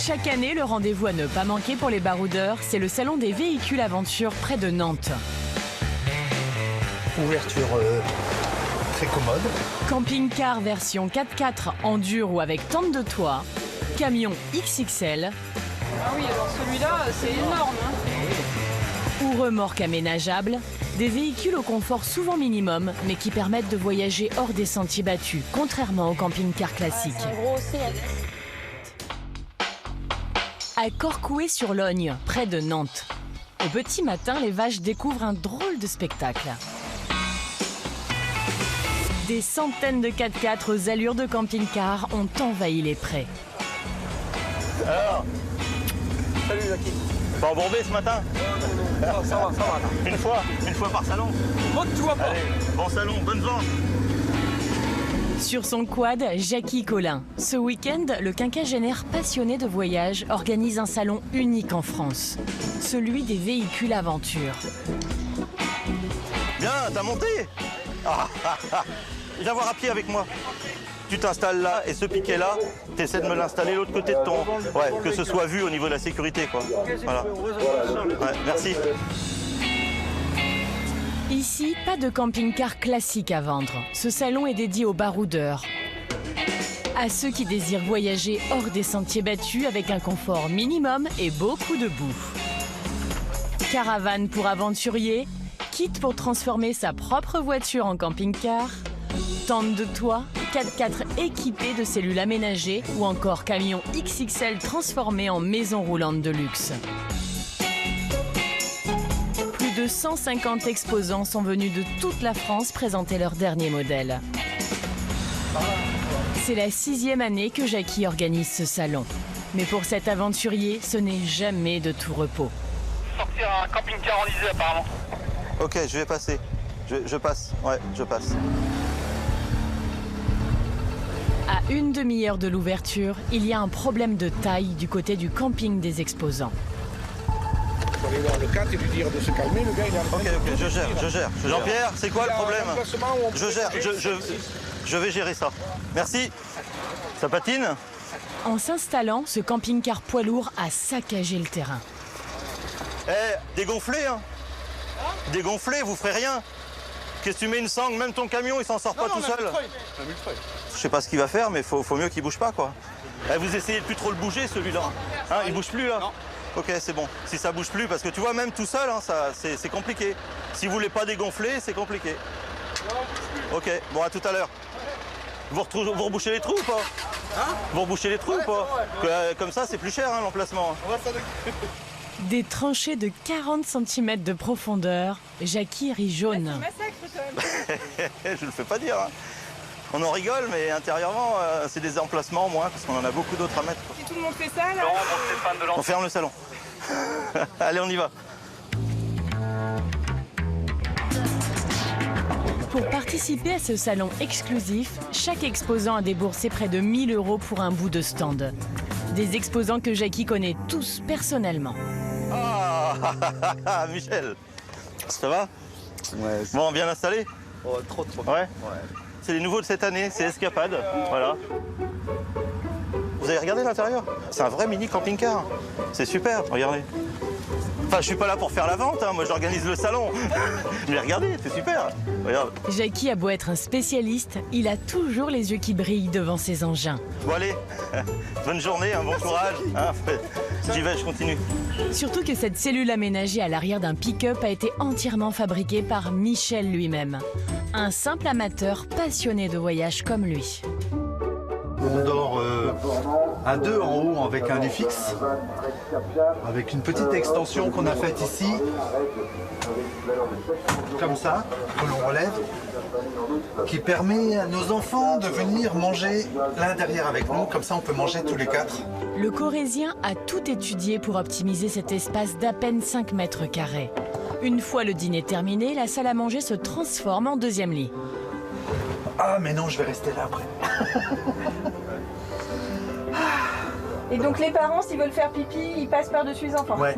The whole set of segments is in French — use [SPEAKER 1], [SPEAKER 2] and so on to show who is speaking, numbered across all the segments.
[SPEAKER 1] Chaque année, le rendez-vous à ne pas manquer pour les baroudeurs, c'est le salon des véhicules aventure près de Nantes.
[SPEAKER 2] Ouverture très commode.
[SPEAKER 1] Camping-car version 4x4 en dur ou avec tente de toit. Camion XXL.
[SPEAKER 3] Ah oui, alors celui-là, c'est énorme.
[SPEAKER 1] Ou remorque aménageable. Des véhicules au confort souvent minimum, mais qui permettent de voyager hors des sentiers battus, contrairement au camping-car classique.
[SPEAKER 3] C'est gros aussi.
[SPEAKER 1] À Corcouët-sur-Logne, près de Nantes. Au petit matin, les vaches découvrent un drôle de spectacle. Des centaines de 4x4 aux allures de camping-car ont envahi les prés.
[SPEAKER 4] Alors, salut Jackie. Pas embourbé ce matin?
[SPEAKER 2] Non, ça va.
[SPEAKER 4] Une fois par salon.
[SPEAKER 2] Monte-toi pas.
[SPEAKER 4] Allez, bon salon, bonne vente.
[SPEAKER 1] Sur son quad, Jackie Collin. Ce week-end, le quinquagénaire passionné de voyage organise un salon unique en France. Celui des véhicules aventure.
[SPEAKER 4] Bien, t'as monté? Viens voir à pied avec moi. Tu t'installes là et ce piquet-là, tu essaies de me l'installer de l'autre côté de ton... Ouais, que ce soit vu au niveau de la sécurité, quoi. Voilà. Ouais, merci.
[SPEAKER 1] Ici, pas de camping-car classique à vendre. Ce salon est dédié aux baroudeurs. À ceux qui désirent voyager hors des sentiers battus avec un confort minimum et beaucoup de boue. Caravane pour aventuriers, kit pour transformer sa propre voiture en camping-car, tente de toit, 4x4 équipé de cellules aménagées ou encore camion XXL transformé en maison roulante de luxe. Plus de 150 exposants sont venus de toute la France présenter leurs derniers modèles. C'est la 6e année que Jackie organise ce salon. Mais pour cet aventurier, ce n'est jamais de tout repos.
[SPEAKER 5] Sortir un camping-car enlisé apparemment.
[SPEAKER 4] Ok, je vais passer. Je passe. Ouais, je passe.
[SPEAKER 1] À une demi-heure de l'ouverture, il y a un problème de taille du côté du camping des exposants.
[SPEAKER 2] Il faut aller voir le 4 et lui dire de se calmer, le gars il est en train
[SPEAKER 4] Ok, je gère. Jean-Pierre, c'est quoi le problème? Je gère, je vais gérer ça. Merci. Ça patine?
[SPEAKER 1] En s'installant, ce camping-car poids lourd a saccagé le terrain.
[SPEAKER 4] Eh, dégonflez, hein. Dégonflez, vous ferez rien. Qu'est-ce que tu mets une sangle? Même ton camion, il s'en sort pas tout seul. Je sais pas ce qu'il va faire, mais faut mieux qu'il bouge pas, quoi. Eh, vous essayez de plus trop le bouger, celui-là. Hein, il bouge plus, là? Non. Ok, c'est bon. Si ça bouge plus, parce que tu vois, même tout seul, hein, c'est compliqué. Si vous voulez pas dégonfler, c'est compliqué. Ok, bon, à tout à l'heure. Vous rebouchez les trous ou pas? Hein? Vous rebouchez les trous ou pas? Comme ça, c'est plus cher, hein, l'emplacement.
[SPEAKER 1] Des tranchées de 40 cm de profondeur, Jackie rit jaune.
[SPEAKER 4] Je le fais pas dire. Hein. On en rigole, mais intérieurement, c'est des emplacements, moins, parce qu'on en a beaucoup d'autres à mettre. Quoi.
[SPEAKER 3] Si tout le monde fait ça, là...
[SPEAKER 4] On ferme le salon. Allez, on y va.
[SPEAKER 1] Pour participer à ce salon exclusif, chaque exposant a déboursé près de 1 000 € pour un bout de stand. Des exposants que Jackie connaît tous personnellement.
[SPEAKER 4] Ah, Michel, ça va?
[SPEAKER 6] Ouais.
[SPEAKER 4] Bon, bien installé?
[SPEAKER 6] Oh, trop.
[SPEAKER 4] Ouais. C'est les nouveaux de cette année, c'est Escapade. Voilà. Vous avez regardé l'intérieur? C'est un vrai mini camping-car. C'est super, regardez. Enfin, je suis pas là pour faire la vente, hein. Moi j'organise le salon. Mais regardez, c'est super. Regarde.
[SPEAKER 1] Jackie a beau être un spécialiste, il a toujours les yeux qui brillent devant ses engins.
[SPEAKER 4] Bon allez, bonne journée, bon courage. Hein, j'y vais, je continue.
[SPEAKER 1] Surtout que cette cellule aménagée à l'arrière d'un pick-up a été entièrement fabriquée par Michel lui-même. Un simple amateur passionné de voyage comme lui.
[SPEAKER 6] On dort à deux en haut avec un lit fixe, avec une petite extension qu'on a faite ici, comme ça, que l'on relève, qui permet à nos enfants de venir manger l'un derrière avec nous, comme ça on peut manger tous les quatre.
[SPEAKER 1] Le Corrézien a tout étudié pour optimiser cet espace d'à peine 5 mètres carrés. Une fois le dîner terminé, la salle à manger se transforme en deuxième lit.
[SPEAKER 6] Ah mais non, je vais rester là après.
[SPEAKER 3] Et donc les parents, s'ils veulent faire pipi, ils passent par-dessus les enfants.
[SPEAKER 6] Ouais,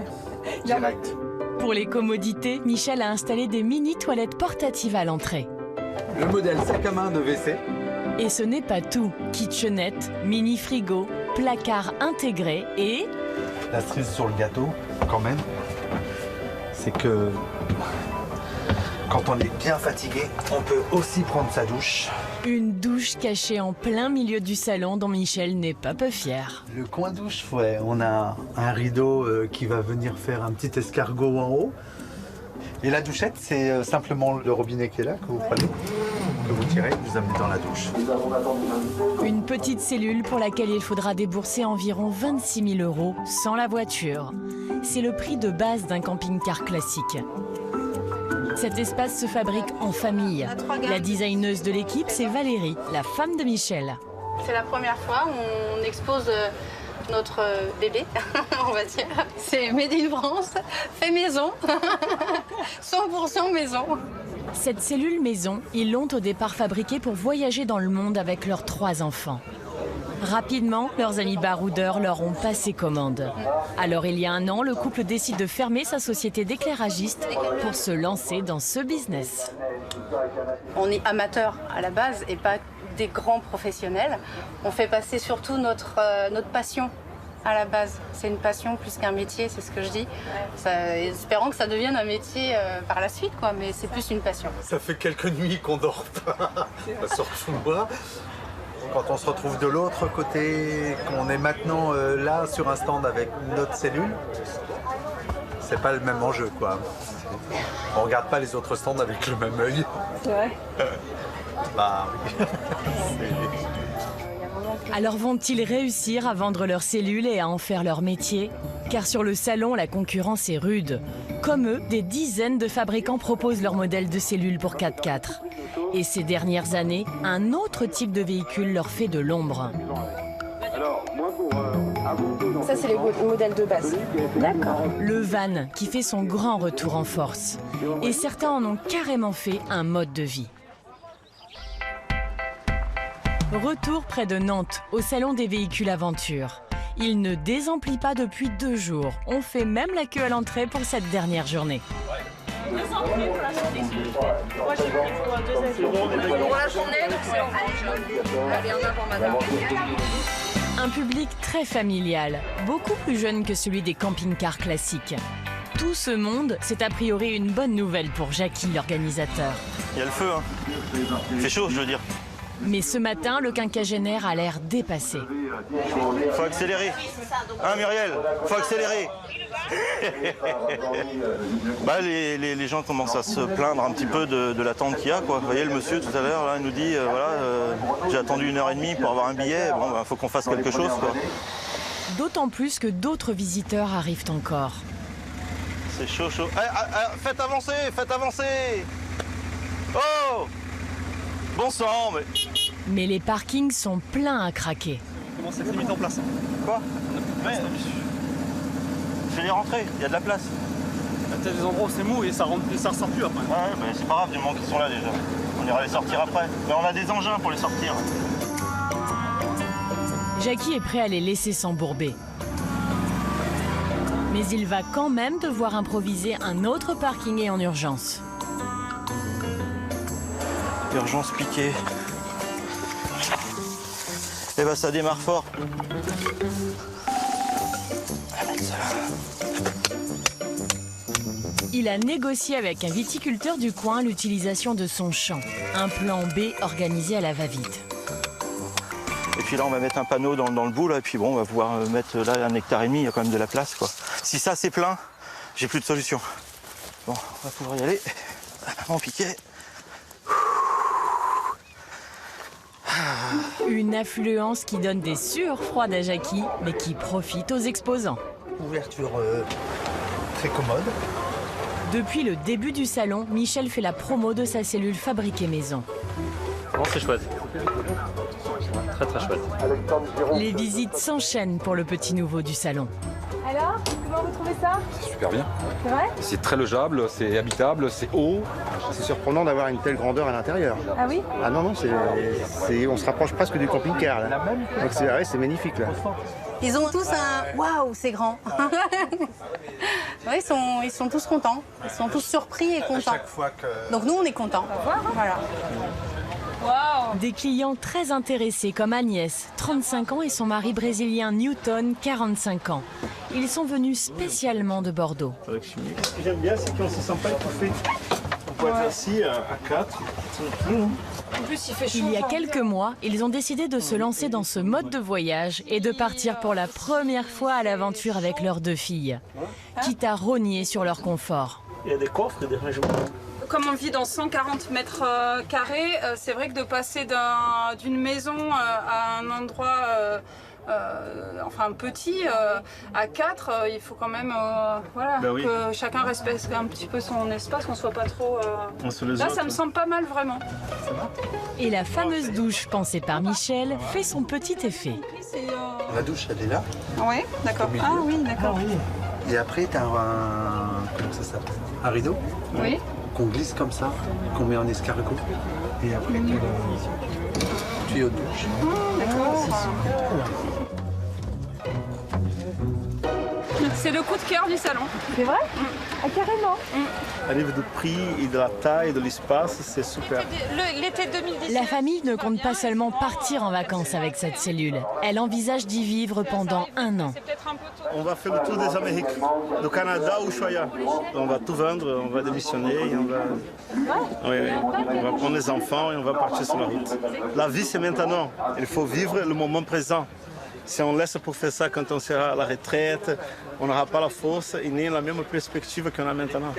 [SPEAKER 6] direct.
[SPEAKER 1] Pour les commodités, Michel a installé des mini-toilettes portatives à l'entrée.
[SPEAKER 6] Le modèle sac à main de WC.
[SPEAKER 1] Et ce n'est pas tout. Kitchenette, mini-frigo, placard intégré et...
[SPEAKER 6] La cerise sur le gâteau, quand même, c'est que quand on est bien fatigué, on peut aussi prendre sa douche.
[SPEAKER 1] Une douche cachée en plein milieu du salon dont Michel n'est pas peu fier.
[SPEAKER 6] Le coin douche, ouais, on a un rideau qui va venir faire un petit escargot en haut. Et la douchette, c'est simplement le robinet qui est là, que vous prenez, que vous tirez, vous amenez dans la douche.
[SPEAKER 1] Une petite cellule pour laquelle il faudra débourser environ 26 000 € sans la voiture. C'est le prix de base d'un camping-car classique. Cet espace se fabrique en famille. La designeuse de l'équipe, c'est Valérie, la femme de Michel.
[SPEAKER 7] C'est la première fois où on expose notre bébé, on va dire. C'est Made in France, fait maison, 100% maison.
[SPEAKER 1] Cette cellule maison, ils l'ont au départ fabriquée pour voyager dans le monde avec leurs 3 enfants. Rapidement, leurs amis baroudeurs leur ont passé commande. Alors il y a 1 an, le couple décide de fermer sa société d'éclairagiste pour se lancer dans ce business.
[SPEAKER 7] On est amateurs à la base et pas des grands professionnels. On fait passer surtout notre passion à la base. C'est une passion plus qu'un métier, c'est ce que je dis. Espérons que ça devienne un métier par la suite, quoi, mais c'est plus une passion.
[SPEAKER 6] Ça fait quelques nuits qu'on dort pas, surtout moi. Quand on se retrouve de l'autre côté, qu'on est maintenant là sur un stand avec notre cellule, c'est pas le même enjeu, quoi. On regarde pas les autres stands avec le même œil.
[SPEAKER 3] C'est vrai.
[SPEAKER 6] Bah oui.
[SPEAKER 1] Alors vont-ils réussir à vendre leurs cellules et à en faire leur métier? Car sur le salon, la concurrence est rude. Comme eux, des dizaines de fabricants proposent leurs modèles de cellules pour 4x4. Et ces dernières années, un autre type de véhicule leur fait de l'ombre.
[SPEAKER 3] Ça, c'est les modèles de base. D'accord.
[SPEAKER 1] Le van, qui fait son grand retour en force. Et certains en ont carrément fait un mode de vie. Retour près de Nantes, au salon des véhicules aventure. Il ne désemplit pas depuis 2 jours. On fait même la queue à l'entrée pour cette dernière journée. Un public très familial, beaucoup plus jeune que celui des camping-cars classiques. Tout ce monde, c'est a priori une bonne nouvelle pour Jackie, l'organisateur.
[SPEAKER 4] Il y a le feu, hein. Il fait chaud, je veux dire.
[SPEAKER 1] Mais ce matin, le quinquagénaire a l'air dépassé.
[SPEAKER 4] Faut accélérer. Hein, Muriel? Faut accélérer. Bah, les gens commencent à se plaindre un petit peu de l'attente qu'il y a, quoi. Vous voyez, le monsieur tout à l'heure, là, il nous dit, j'ai attendu 1h30 pour avoir un billet. Bon, bah, faut qu'on fasse quelque chose, quoi.
[SPEAKER 1] D'autant plus que d'autres visiteurs arrivent encore.
[SPEAKER 4] C'est chaud, chaud. Faites avancer, faites avancer. Oh! Bon sang, mais...
[SPEAKER 1] Mais les parkings sont pleins à craquer.
[SPEAKER 8] Comment ça fait mis en place?
[SPEAKER 4] Quoi? Fais-les rentrer, il y a de la place.
[SPEAKER 8] Il y a des endroits où c'est mou et ça ressort plus après.
[SPEAKER 4] Ouais, mais c'est pas grave, du moment qu'ils sont là déjà. On ira les sortir après. Mais on a des engins pour les sortir.
[SPEAKER 1] Jackie est prêt à les laisser s'embourber. Mais il va quand même devoir improviser un autre parking et en urgence.
[SPEAKER 4] Urgence piquée. Eh ben ça démarre fort.
[SPEAKER 1] Il a négocié avec un viticulteur du coin l'utilisation de son champ. Un plan B organisé à la va-vite.
[SPEAKER 4] Et puis là on va mettre un panneau dans le bout là, et puis bon on va pouvoir mettre là 1,5 hectare, il y a quand même de la place, quoi. Si ça c'est plein, j'ai plus de solution. Bon, on va pouvoir y aller. En piqué.
[SPEAKER 1] Une affluence qui donne des sueurs froides à Jackie, mais qui profite aux exposants.
[SPEAKER 6] Ouverture très commode.
[SPEAKER 1] Depuis le début du salon, Michel fait la promo de sa cellule fabriquée maison.
[SPEAKER 8] Bon, c'est chouette. Très très chouette.
[SPEAKER 1] Les visites s'enchaînent pour le petit nouveau du salon.
[SPEAKER 3] Alors, comment vous trouvez ça?
[SPEAKER 9] C'est super bien.
[SPEAKER 3] C'est vrai?
[SPEAKER 9] C'est très logeable, c'est habitable, c'est haut.
[SPEAKER 10] C'est surprenant d'avoir une telle grandeur à l'intérieur.
[SPEAKER 3] Ah oui?
[SPEAKER 10] Ah non, on se rapproche presque du camping-car là. Donc c'est magnifique là.
[SPEAKER 7] Ils ont tous un waouh, c'est grand. Ouais, ils sont tous contents. Ils sont tous surpris et contents.
[SPEAKER 6] Chaque fois que...
[SPEAKER 7] Donc nous, on est contents. Voilà.
[SPEAKER 3] Waouh!
[SPEAKER 1] Des clients très intéressés comme Agnès, 35 ans, et son mari brésilien Newton, 45 ans. Ils sont venus spécialement de Bordeaux.
[SPEAKER 11] Ce que j'aime bien, c'est qu'on ne se sent pas étouffé. On peut être assis à 4, tranquille.
[SPEAKER 3] En plus, il fait chaud.
[SPEAKER 1] Il y a quelques mois, ils ont décidé de se lancer dans ce mode de voyage et de partir pour la première fois à l'aventure avec leurs 2 filles, quitte à rogner sur leur confort.
[SPEAKER 11] Il y a des coffres et des rangements.
[SPEAKER 3] Comme on vit dans 140 mètres carrés, c'est vrai que de passer d'une maison à un endroit enfin petit, à 4, il faut quand même voilà, que chacun respecte un petit peu son espace, qu'on soit pas trop... Là, ça me semble pas mal, vraiment.
[SPEAKER 1] Et la fameuse douche pensée par Michel fait son petit effet.
[SPEAKER 6] La douche, elle est là.
[SPEAKER 3] Oui, d'accord. Ah oui, d'accord.
[SPEAKER 6] Et après, tu as comment ça s'appelle? Un rideau.
[SPEAKER 3] Oui.
[SPEAKER 6] Qu'on glisse comme ça, qu'on met en escargot. Et après, tu as le tuyau de douche.
[SPEAKER 3] D'accord. C'est le coup de cœur du salon.
[SPEAKER 12] C'est vrai? Ah, carrément.
[SPEAKER 11] Au niveau du prix et de la taille et de l'espace, c'est super.
[SPEAKER 3] L'été 2017.
[SPEAKER 1] La famille ne compte pas seulement partir en vacances avec cette cellule. Elle envisage d'y vivre pendant 1 an.
[SPEAKER 11] On va faire le tour des Amériques, du Canada au Ushuaïa. On va tout vendre, on va démissionner, et on va prendre les enfants et on va partir sur la route. La vie, c'est maintenant. Il faut vivre le moment présent. Si on laisse pour faire ça quand on sera à la retraite, on n'aura pas la force et ni la même perspective qu'on a maintenant.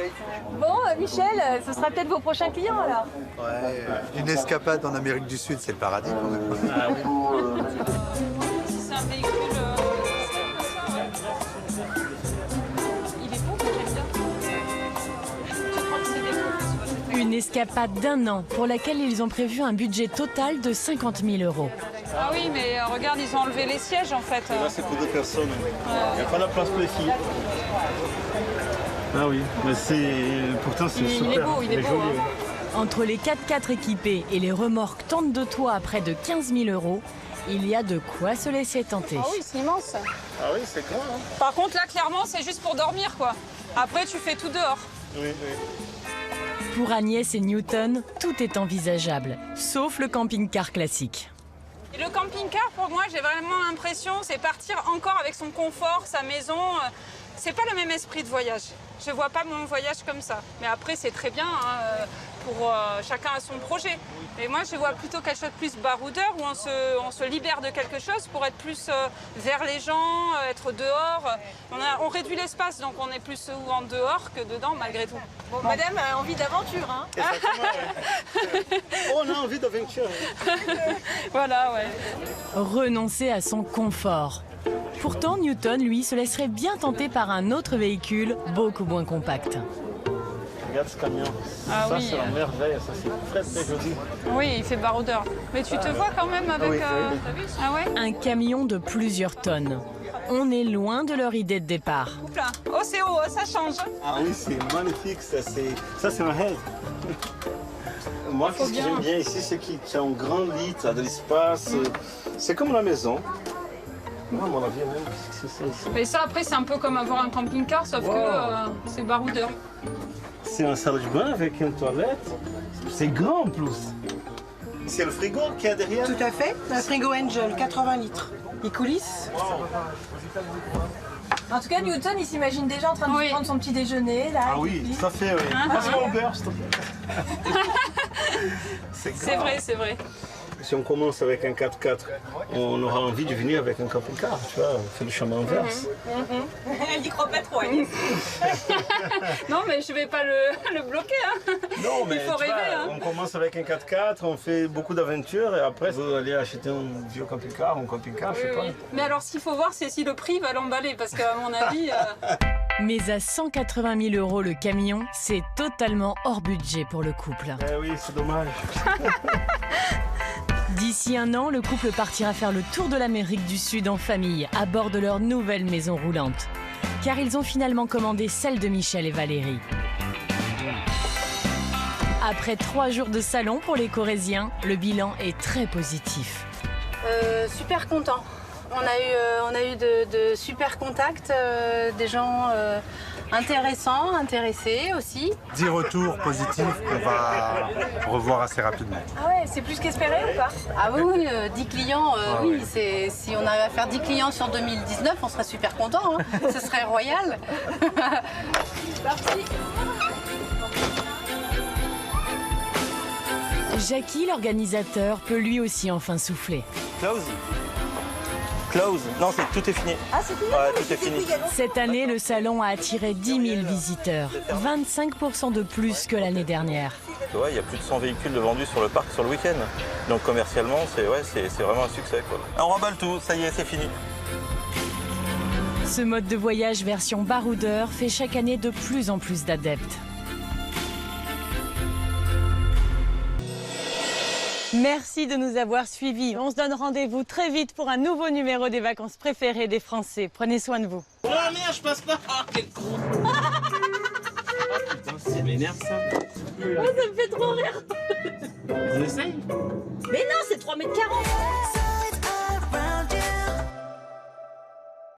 [SPEAKER 12] Bon, Michel, ce sera peut-être vos prochains clients alors.
[SPEAKER 6] Ouais, une escapade en Amérique du Sud, c'est le paradis pour nous.
[SPEAKER 11] Ah oui.
[SPEAKER 3] Si c'est un véhicule... Il est beau, j'aime bien.
[SPEAKER 1] Une escapade d'1 an pour laquelle ils ont prévu un budget total de 50 000 €.
[SPEAKER 3] Ah oui, mais regarde, ils ont enlevé les sièges en fait.
[SPEAKER 11] Là, c'est pour 2 personnes. Il n'y a pas de place pour les filles. Ah oui, mais pourtant c'est super.
[SPEAKER 3] Il est beau, il est beau.
[SPEAKER 11] Joli.
[SPEAKER 3] Hein.
[SPEAKER 1] Entre les 4x4 équipés et les remorques tentes de toit à près de 15 000 €, il y a de quoi se laisser tenter.
[SPEAKER 3] Ah oui, c'est immense.
[SPEAKER 11] Ah oui, c'est grand. Hein.
[SPEAKER 3] Par contre, là, clairement, c'est juste pour dormir, quoi. Après, tu fais tout dehors.
[SPEAKER 11] Oui, oui.
[SPEAKER 1] Pour Agnès et Newton, tout est envisageable, sauf le camping-car classique.
[SPEAKER 3] Et le camping-car, pour moi, j'ai vraiment l'impression, c'est partir encore avec son confort, sa maison. C'est pas le même esprit de voyage. Je vois pas mon voyage comme ça. Mais après, c'est très bien, hein, pour chacun a son projet. Et moi, je vois plutôt quelque chose de plus baroudeur, où on se libère de quelque chose pour être plus vers les gens, être dehors. On réduit l'espace, donc on est plus souvent dehors que dedans, malgré tout.
[SPEAKER 12] Bon, madame a envie d'aventure, hein?
[SPEAKER 11] On a envie d'aventure.
[SPEAKER 3] Voilà, ouais.
[SPEAKER 1] Renoncer à son confort. Pourtant, Newton, lui, se laisserait bien tenter par un autre véhicule beaucoup moins compact.
[SPEAKER 11] Regarde ce camion.
[SPEAKER 3] Ah
[SPEAKER 11] ça,
[SPEAKER 3] oui.
[SPEAKER 11] c'est la merveille. Ça, c'est très, très joli.
[SPEAKER 3] Oui, il fait baroudeur. Mais tu te vois quand même avec... T'as vu? Ah ouais?
[SPEAKER 1] Un camion de plusieurs tonnes. On est loin de leur idée de départ.
[SPEAKER 3] Oups là. Oh, c'est haut, ça change.
[SPEAKER 11] Ah oui, c'est magnifique. Ça, c'est un rêve. Moi, ce que j'aime bien ici, c'est qu'il y a un grand lit, tu as de l'espace. C'est comme la maison. Moi, à mon avis, même, c'est ça ici.
[SPEAKER 3] Mais ça, après, c'est un peu comme avoir un camping-car, sauf que c'est baroudeur.
[SPEAKER 11] C'est un salle de bain avec une toilette. C'est grand en plus. C'est le frigo qui est derrière.
[SPEAKER 13] Tout à fait. Un frigo Angel, 80 litres. Les coulisses.
[SPEAKER 12] En tout cas, Newton, il s'imagine déjà en train de prendre son petit déjeuner. Là,
[SPEAKER 11] Ah oui, ça fait, oui. Passe-moi au beurre, s'il te plaît.
[SPEAKER 3] C'est vrai, c'est vrai.
[SPEAKER 11] Si on commence avec un 4x4, on aura envie de venir avec un camping-car, tu vois, on fait le chemin inverse.
[SPEAKER 12] Il y croit pas trop, Agnès.
[SPEAKER 3] Non, mais je vais pas le bloquer. Hein.
[SPEAKER 11] Non, mais
[SPEAKER 3] il faut
[SPEAKER 11] tu
[SPEAKER 3] rêver.
[SPEAKER 11] vois,
[SPEAKER 3] Hein.
[SPEAKER 11] on commence avec un 4x4, on fait beaucoup d'aventures et après, vous allez acheter un vieux camping-car, un camping-car, je sais pas.
[SPEAKER 3] Mais alors, ce qu'il faut voir, c'est si le prix va l'emballer, parce qu'à mon avis...
[SPEAKER 1] Mais à 180 000 € le camion, c'est totalement hors budget pour le couple.
[SPEAKER 11] Eh oui, c'est dommage.
[SPEAKER 1] D'ici 1 an, le couple partira faire le tour de l'Amérique du Sud en famille, à bord de leur nouvelle maison roulante. Car ils ont finalement commandé celle de Michel et Valérie. Après 3 jours de salon pour les Corésiens, le bilan est très positif.
[SPEAKER 7] Super content. on a eu de super contacts, des gens intéressants, intéressés aussi.
[SPEAKER 6] 10 retours positifs qu'on va revoir assez rapidement.
[SPEAKER 12] Ah ouais, c'est plus qu'espéré ou pas?
[SPEAKER 7] Ah oui, 10 clients, oui,
[SPEAKER 6] oui.
[SPEAKER 7] si on arrive à faire 10 clients sur 2019, on serait super content, hein. Ce serait royal.
[SPEAKER 12] Parti.
[SPEAKER 1] Jackie, l'organisateur, peut lui aussi enfin souffler.
[SPEAKER 4] Close. Close. Non, tout est fini.
[SPEAKER 12] Ah, c'est fini?
[SPEAKER 4] Ouais, tout est fini.
[SPEAKER 1] Cette année, le salon a attiré 10 000 visiteurs, 25% de plus que l'année dernière.
[SPEAKER 4] Tu vois, il y a plus de 100 véhicules de vendus sur le parc sur le week-end. Donc commercialement, c'est vraiment un succès, quoi. On remballe tout, ça y est, c'est fini.
[SPEAKER 1] Ce mode de voyage version baroudeur fait chaque année de plus en plus d'adeptes. Merci de nous avoir suivis. On se donne rendez-vous très vite pour un nouveau numéro des vacances préférées des Français. Prenez soin de vous.
[SPEAKER 14] Oh merde, je passe pas. Ah, quel con. Putain, ça m'énerve ça.
[SPEAKER 12] Oh, ça me fait trop rire.
[SPEAKER 14] On essaye?
[SPEAKER 12] Mais non, c'est 3,40 m.